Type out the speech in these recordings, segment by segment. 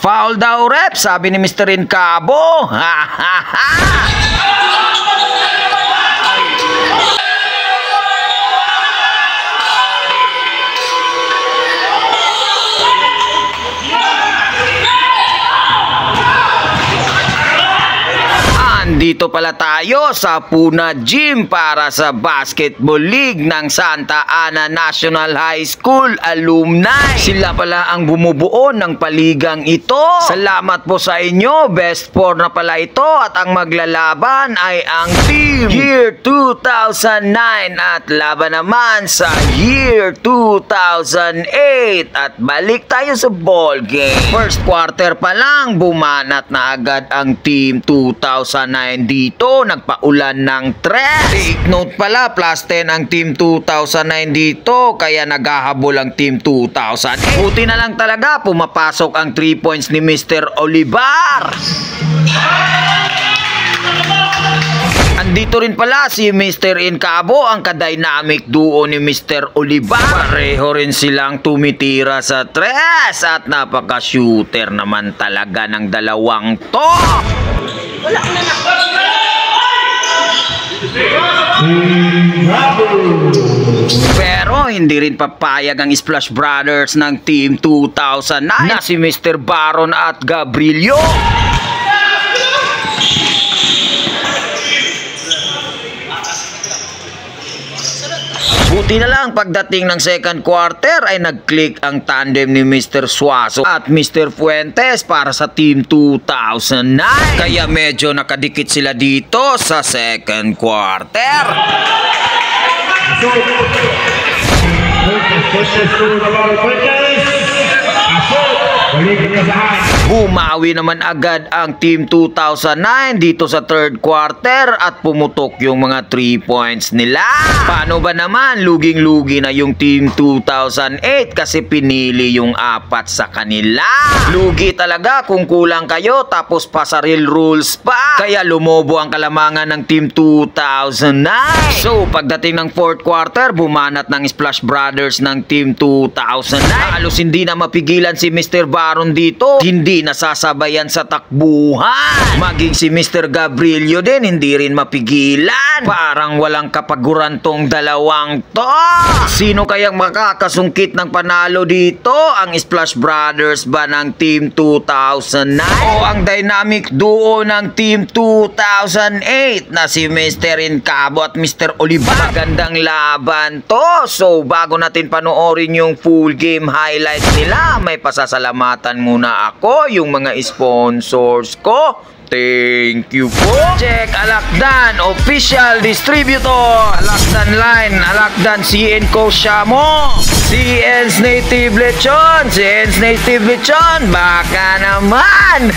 Foul daw rep, sabi ni Mr. Incabo. Ha ha ha! Dito pala tayo sa Puna Gym para sa Basketball League ng Santa Ana National High School Alumni. Sila pala ang bumubuo ng paligang ito. Salamat po sa inyo. Best 4 na pala ito at ang maglalaban ay ang team Year 2009 at laban naman sa Year 2008. At balik tayo sa ball game. First quarter pa lang, bumanat na agad ang team 2009 dito, nagpaulan ng 3. Take note pala, plus 10 ang team 2009 dito, kaya naghahabol ang team 2008. Buti na lang talaga, pumapasok ang 3 points ni Mr. Olivar. Andito rin pala si Mr. Incabo, ang ka-dynamic duo ni Mr. Olivar. Pareho rin silang tumitira sa 3 at napaka-shooter naman talaga ng dalawang to. Wala na na. Pero hindi rin papayag ang Splash Brothers ng Team 2009 na si Mr. Baron at Gabrielio. Buti na lang pagdating ng second quarter ay nag-click ang tandem ni Mr. Suazo at Mr. Fuentes para sa Team 2009. Kaya medyo nakadikit sila dito sa second quarter. Bumawi naman agad ang Team 2009 dito sa third quarter at pumutok yung mga 3 points nila. Paano ba naman? Luging-lugi na yung Team 2008 kasi pinili yung 4 sa kanila. Lugi talaga kung kulang kayo tapos pasaril rules pa. Kaya lumobo ang kalamangan ng Team 2009. So pagdating ng fourth quarter, bumanat ng Splash Brothers ng Team 2009. Halos hindi na mapigilan si Mr. Baron dito. Hindi nasasabayan sa takbuhan. Maging si Mr. Gabrielio din hindi rin mapigilan. Parang walang kapaguran tong dalawang to. Sino kayang makakasungkit ng panalo dito? Ang Splash Brothers ba ng Team 2009? O ang dynamic duo ng Team 2008 na si Mr. Incabo at Mr. Olivar? Magandang laban to. So bago natin panoorin yung full game highlights nila, may pasasalamatan muna ako, yung mga sponsors ko. Thank you po. Check Alakdan Official Distributor, Alakdan Line, Alakdan CN Co Shamo, CN's Native Lechon, CN's Native Lechon, baka naman.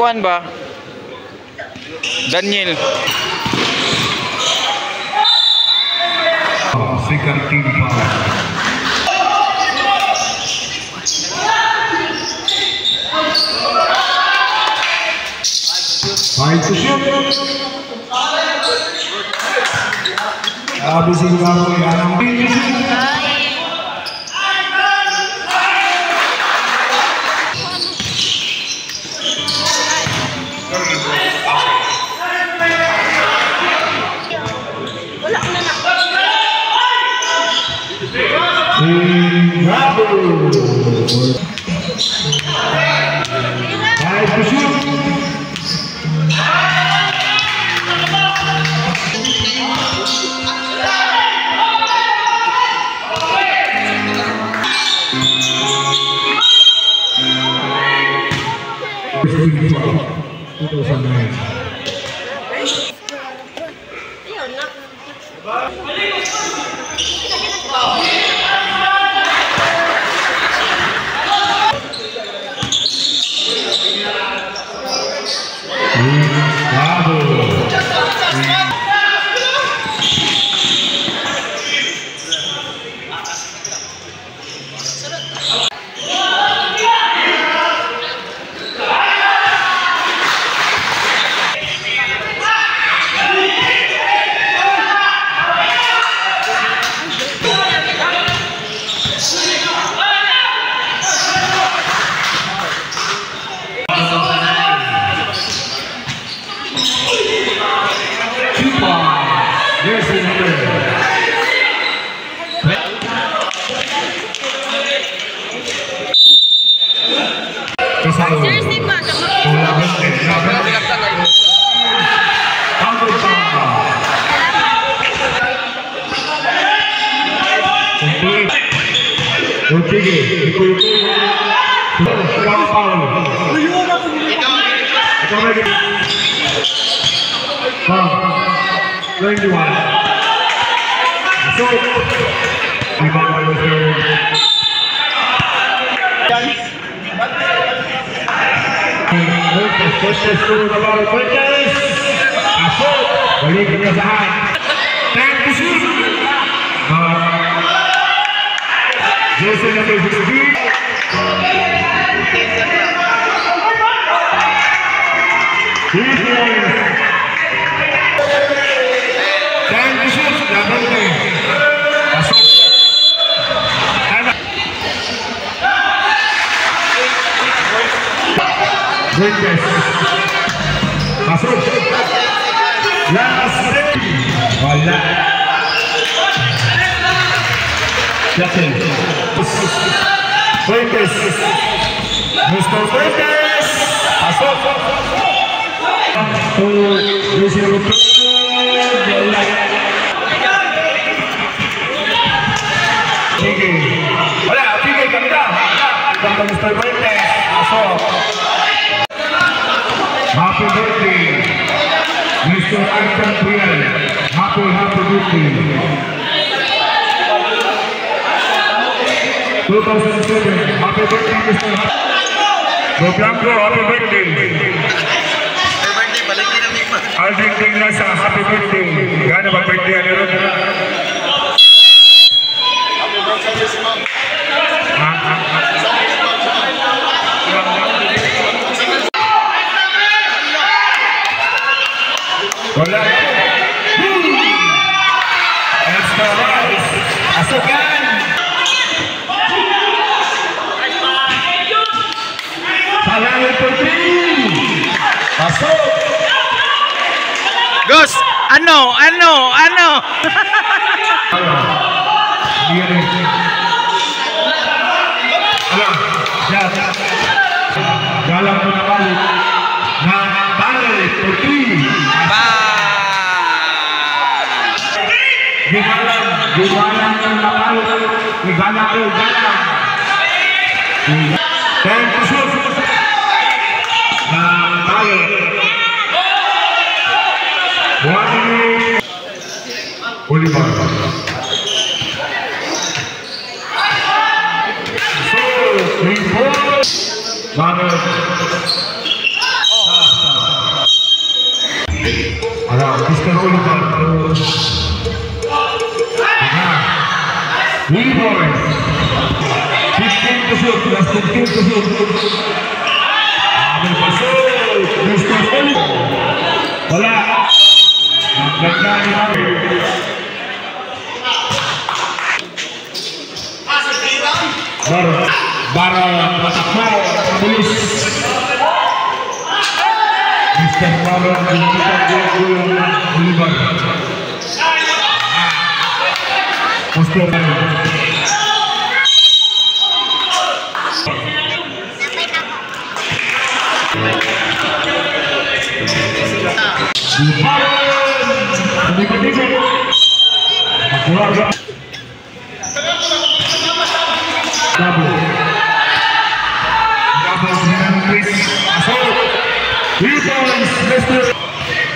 Kuan ba? Daniel. Second team foul. Five to shoot. Abis itu kamu yang Rodrigo, ito. Foul. Ito lagi. Foul. 21. So, rebound by the Cortez turun ke bawah Cortez. Masuk. Balik kebiasaan. Dan kusut. Jason number 16. Dan kusut. Double team. Masuk. Cortez. Masuk. Last set. Wala. Jackson. Cortez. Mr. Cortez. Masuk. Lucy Ruto. Tinggi. Wala. Tinggi kami dah. Kami Mr. Cortez. Masuk. Happy birthday, Mr. Anton Priel. Happy birthday. 2007. Happy birthday, Mr. Blanco. Happy birthday. Aldrin Dinglasa. Happy birthday. Gana ba birthday ano ron? Wala. Extra rise. Asukan. Salah putri. Masuk. Gus, ano? Dia ni. Alah, ya. Dalam bola balik. Nah, balik putri. Gimana yang napalo? Gimana ko galang? Dan kusut. Nah, balik. Oliver. So, report. Mana? Ada Mr. Oliver. Report. 15 kusut, plus 15 kusut. Ambil masuk. Mr. Oliver. Wala. Ganda ni Mami. Bara Patakmal Polis. Mr. Bara menunjukkan gol-gol Oliver. Poster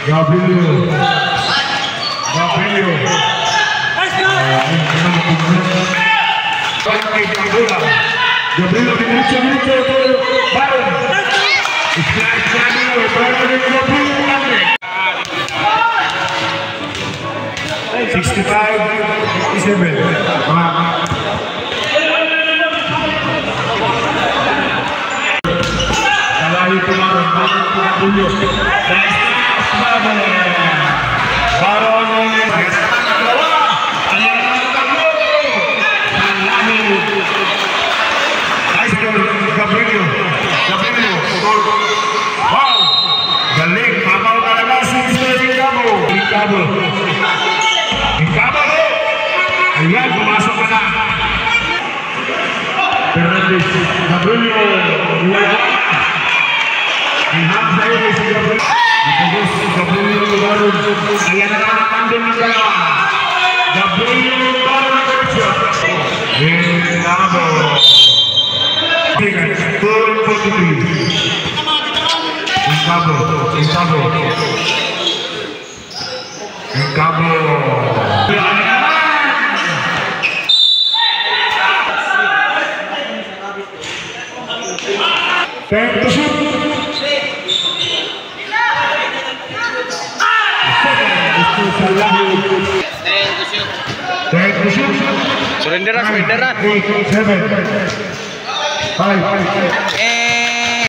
Gabriel. Gabriel dilucu baru. 65-57. Kalau itu dulu. Wow, galing, mamaw talaga si Mr. Incabo. Ayan, pumasok ka na. Fernandez, Gabriel, wala. Ihap sa'yo si Gabriel. Itagos si Gabriel Barod. Ayan na naman din ng dalawa. Gabriel Barod. Incabo. Time to shoot. Surrender, surrender. 8, 7, 5,